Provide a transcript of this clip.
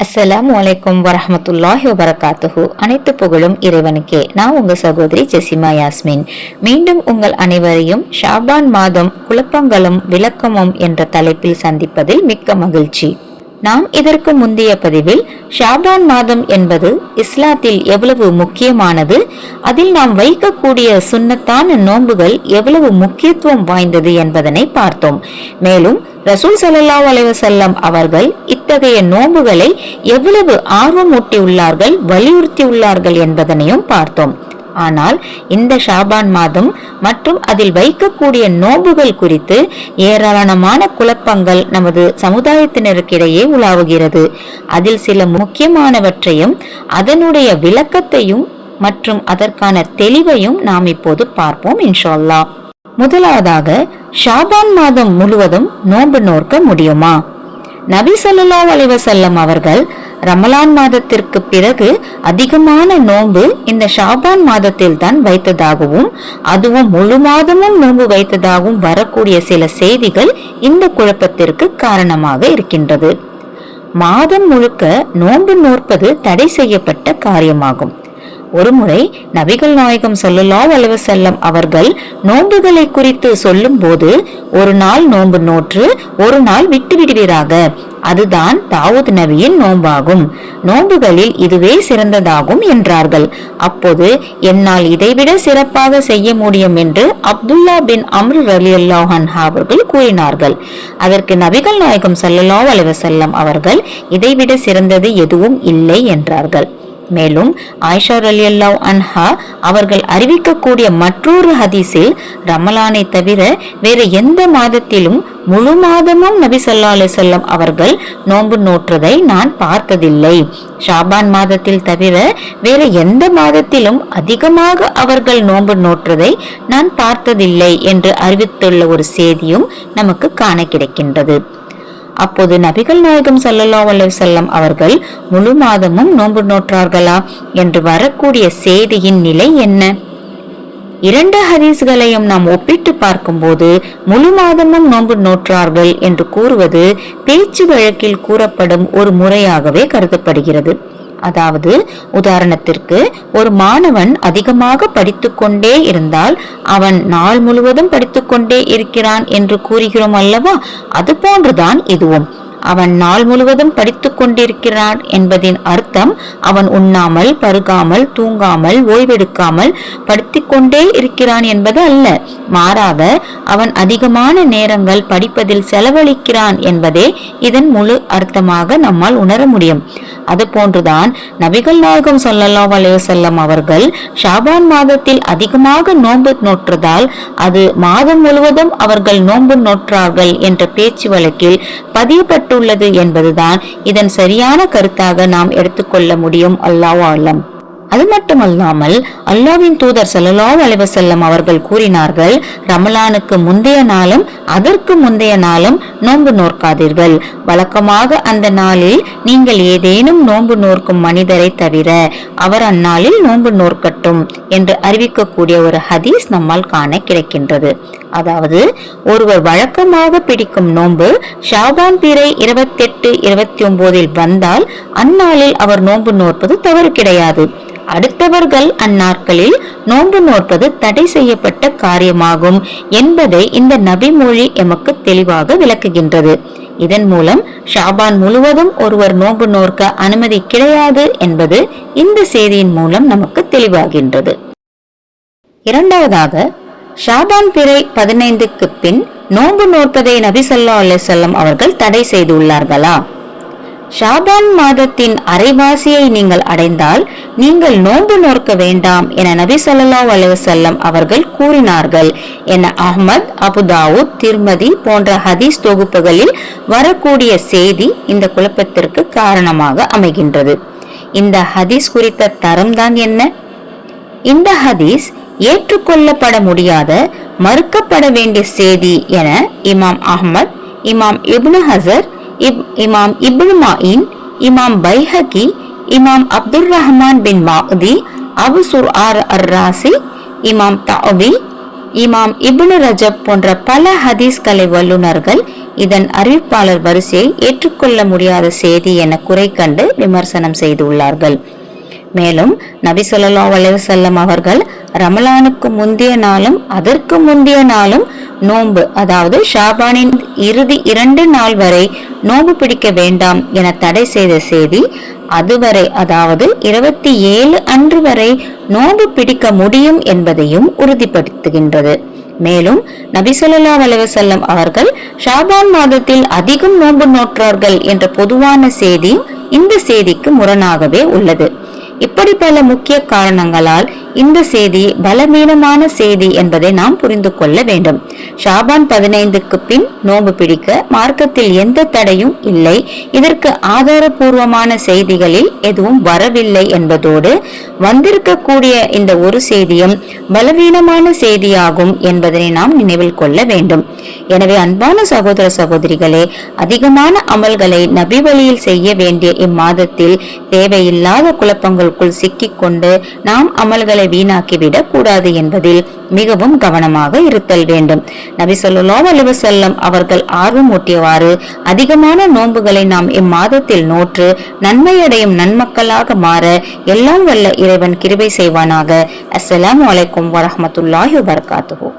அஸ்ஸலாமு அலைக்கும் வரஹ்மத்துல்லாஹி வபரகாத்துஹு. அனைத்து புகழும் இறைவனுக்கே. நான் உங்க சகோதரி ஜெசிமா யாஸ்மின். மீண்டும் உங்கள் அனைவரையும் ஷாபான் மாதம் குழப்பங்களும் விளக்கமும் என்ற தலைப்பில் சந்திப்பதில் மிக்க மகிழ்ச்சி. நாம் இதற்கு முந்தைய பதிவில் ஷாபான் மாதம் என்பது இஸ்லாத்தில் எவ்வளவு முக்கியமானது, அதில் நாம் வைக்கக்கூடிய சுன்னத்தான நோன்புகள் எவ்வளவு முக்கியத்துவம் வாய்ந்தது என்பதனை பார்த்தோம். மேலும் ரசூல் ஸல்லல்லாஹு அலைஹி வஸல்லம் அவர்கள் இத்தகைய நோன்புகளை எவ்வளவு ஆர்வமூட்டியுள்ளார்கள், வலியுறுத்தியுள்ளார்கள் என்பதனையும் பார்த்தோம். ஆனால் இந்த ஷாபான் மாதம் மற்றும் அதில் வைக்கக்கூடிய நோன்புகள் குறித்து ஏராளமான குழப்பங்கள் நமது சமுதாயத்தினருக்கிடையே உலாவுகிறது. அதில் சில முக்கியமானவற்றையும் அதனுடைய விளக்கத்தையும் மற்றும் அதற்கான தெளிவையும் நாம் இப்போது பார்ப்போம் இன்ஷா அல்லாஹ். முதலாவதாக, ஷாபான் மாதம் முழுவதும் நோன்பு நோக்க முடியுமா? நபி ஸல்லல்லாஹு அலைஹி வஸல்லம் அவர்கள் ரமலான் மாதத்திற்கு பிறகு அதிகமான நோன்பு இந்த ஷாபான் மாதத்தில் தான் வைத்ததாகவும் அதுவும் முழு மாதமும் நோன்பு வைத்ததாகவும் வரக்கூடிய சில செய்திகள் இந்த குழப்பத்திற்கு காரணமாக இருக்கின்றது. மாதம் முழுக்க நோன்பு நோற்பது தடை செய்யப்பட்ட காரியமாகும். ஒருமுறை நபிகள் நாயகம் ஸல்லல்லாஹு அலைஹி வஸல்லம் அவர்கள் நோன்புகளை குறித்து சொல்லும் போது, ஒரு நாள் நோன்பு நோற்று ஒரு நாள் விட்டு விடுவீராக, அதுதான் தாவூத் நபியின் நோன்பாகும், நோன்புகளில் இதுவே சிறந்ததாகும் என்றார்கள். அப்போது என்னால் இதைவிட சிறப்பாக செய்ய முடியும் என்று அப்துல்லா பின் அம்ர் ரலியல்லாஹு அன்ஹு அவர்கள் கூறினார்கள். அதற்கு நபிகள் நாயகம் ஸல்லல்லாஹு அலைஹி வஸல்லம் அவர்கள் இதைவிட சிறந்தது எதுவும் இல்லை என்றார்கள். மேலும் ஆயிஷா ரலியல்லாஹு அன்ஹா அவர்கள் அறிவிக்கக்கூடிய மற்றொரு ஹதீஸில், ரமலானை தவிர வேறு எந்த மாதத்திலும் முழு மாதமும் நபி ஸல்லல்லாஹு அலைஹி வஸல்லம் அவர்கள் நோன்பு நோற்றதை நான் பார்த்ததில்லை, ஷாபான் மாதத்தில் தவிர வேறு எந்த மாதத்திலும் அதிகமாக அவர்கள் நோன்பு நோற்றதை நான் பார்த்ததில்லை என்று அறிவித்துள்ள ஒரு செய்தியும் நமக்கு காண கிடைக்கின்றது. அப்போது நபிகள் நாயகம் ஸல்லல்லாஹு அலைஹி வஸல்லம் அவர்கள் முழு மாதமும் நோன்பு நோற்றார்களா என்று வரக்கூடிய செய்தியின் நிலை என்ன? இரண்டு ஹதீஸ்களையும் நாம் ஒப்பிட்டு பார்க்கும்போது முழு மாதமும் நோன்பு நோற்றார்கள் என்று கூறுவது பேச்சு வழக்கில் கூறப்படும் ஒரு முறையாகவே கருதப்படுகிறது. அதாவது, உதாரணத்திற்கு, ஒரு மாணவன் அதிகமாக படித்துக்கொண்டே இருந்தால் அவன் நாள் முழுவதும் படித்துக்கொண்டே இருக்கிறான் என்று கூறுகிறோம் அல்லவா? அது போன்றுதான் இதுவும். அவன் நாள் முழுவதும் படித்துக் கொண்டிருக்கிறான் என்பதின் அர்த்தம் அவன் உண்ணாமல், பருகாமல், தூங்காமல், ஓய்வெடுக்காமல் படித்துக் கொண்டே இருக்கிறான் என்பது அல்ல. மாறாக அவன் அதிகமான நேரங்கள் படிப்பதில் செலவழிக்கிறான் என்பதே இதன் முழு அர்த்தமாக நம்மால் உணர முடியும். அது போன்றுதான் நபிகள் நாயகம் ஸல்லல்லாஹு அலைஹி வஸல்லம் அவர்கள் ஷாபான் மாதத்தில் அதிகமாக நோன்பு நோற்றதால் அது மாதம் முழுவதும் அவர்கள் நோன்பு நோற்றார்கள் என்ற பேச்சு வழக்கில் பதியப்பட்டுள்ளது என்பதுதான் இதன் சரியான கருத்தாக நாம் எடுத்துக்கொள்ள முடியும். அல்லாஹு அலம். அது மட்டுமல்லாமல் அல்லாஹ்வின் தூதர் ஸல்லல்லாஹு அலைஹி வஸல்லம் அவர்கள் கூறினார்கள், ரமலானுக்கு முந்தைய நாளும் அதற்கு முந்தைய நாளும் நோன்பு நோற்காதீர்கள். வழக்கமாக அந்த நாளில் நீங்கள் ஏதேனும் நோன்பு நோற்கும் மனிதரை தவிர அவர் அந்நாளில் நோன்பு நோற்கட்டும் என்று அறிவிக்கக்கூடிய ஒரு ஹதீஸ் நம்மால் காண கிடைக்கின்றது. அதாவது, ஒருவர் வழக்கமாக பிடிக்கும் நோன்பு ஷாபான் பிறை 28, 29 வந்தால் அந்நாளில் அவர் நோன்பு நோற்பது தவறு கிடையாது. அடுத்தவர்கள் அந்நாட்களில் நோன்பு நோற்பது தடை செய்யப்பட்ட காரியமாகும் என்பதை இந்த நபிமொழி எமக்கு தெளிவாக விளக்குகின்றது. இதன் மூலம் ஷாபான் முழுவதும் ஒருவர் நோன்பு நோற்க அனுமதி கிடையாது என்பது இந்த செய்தியின் மூலம் நமக்கு தெளிவாகின்றது. இரண்டாவதாக, ஷாபான் பிறை 15க்கு பின் நோன்பு நோற்பதை நபி ஸல்லல்லாஹு அலைஹி வஸல்லம் அவர்கள் தடை செய்துள்ளார்களா? ஷாபான் மாதத்தின் அரைவாசியை நீங்கள் அடைந்தால் நீங்கள் நோன்பு நோற்க வேண்டாம் என நபி ஸல்லல்லாஹு அலைஹி வஸல்லம் அவர்கள் கூறினார்கள் என அஹ்மத், அபு தாவூத், திர்மதி போன்ற ஹதீஸ் தொகுப்புகளில் வரக்கூடிய செய்தி இந்த குழப்பத்திற்கு காரணமாக அமைகின்றது. இந்த ஹதீஸ் குறித்த தரம்தான் என்ன? இந்த ஹதீஸ் ஏற்றுக்கொள்ளப்பட முடியாத, மறுக்கப்பட வேண்டிய செய்தி என இமாம் அஹ்மத், இமாம் இப்னு ஹஸர், இமாம் இப்னு மாயின், இமாம் பைஹகி, இமாம் அப்துர் ரஹ்மான் பின் மாஹ்தி, அபு சுர்ஆர் அர் ராசி, இமாம் தஅவி, இமாம் இப்னு ரஜப் போன்ற பல ஹதீஸ் கலை வல்லுநர்கள் இதன் அறிவிப்பாளர் வரிசையை ஏற்றுக்கொள்ள முடியாத செய்தி என குறை கண்டு விமர்சனம் செய்துள்ளார்கள். மேலும் நபி ஸல்லல்லாஹு அலைஹி வஸல்லம் அவர்கள் ரமலானுக்கு முந்தைய நாளும் அதற்கு முந்தைய நாளும் நோன்பு, அதாவது ஷாபானின் இறுதி 2 நாள் வரை நோன்பு பிடிக்க வேண்டாம் என தடை செய்த செய்தி அதுவரை, அதாவது 27 அன்று வரை நோன்பு பிடிக்க முடியும் என்பதையும் உறுதிப்படுத்துகின்றது. மேலும் நபி ஸல்லல்லாஹு அலைஹி வஸல்லம் அவர்கள் ஷாபான் மாதத்தில் அதிகம் நோன்பு நோற்றார்கள் என்ற பொதுவான செய்தி இந்த செய்திக்கு முரணாகவே உள்ளது. இப்படி பல முக்கிய காரணங்களால் இந்த செய்தி பலவீனமான செய்தி என்பதை நாம் புரிந்து கொள்ள வேண்டும். ஷாபான் 15க்கு பின் நோன்பு பிடிக்க மார்க்கத்தில் எந்த தடையும் இல்லை. இதற்கு ஆதாரபூர்வமான செய்திகளில் எதுவும் வரவில்லை என்பதோடு வந்திருக்கக்கூடிய இந்த ஒரு செய்தியும் பலவீனமான செய்தியாகும் என்பதனை நாம் நினைவில் கொள்ள வேண்டும். எனவே அன்பான சகோதர சகோதரிகளே, அதிகமான அமல்களை நபி வழியில் செய்ய வேண்டிய இம்மாதத்தில் தேவையில்லாத குழப்பங்களுக்குள் சிக்கிக்கொண்டு நாம் அமல்களை வீணாக்கிவிடக் கூடாது என்பதில் மிகவும் கவனமாக இருத்தல் வேண்டும். நபி ஸல்லல்லாஹு அலைஹி வஸல்லம் அவர்கள் ஆர்வமூட்டியவாறு அதிகமான நோன்புகளை நாம் இம்மாதத்தில் நோற்று நன்மையடையும் நன்மக்களாக மாற எல்லாம் வல்ல இறைவன் கிருபை செய்வானாக. அஸ்ஸலாமு அலைக்கும் வரஹ்மத்துல்லாஹி வபரகாத்துஹு.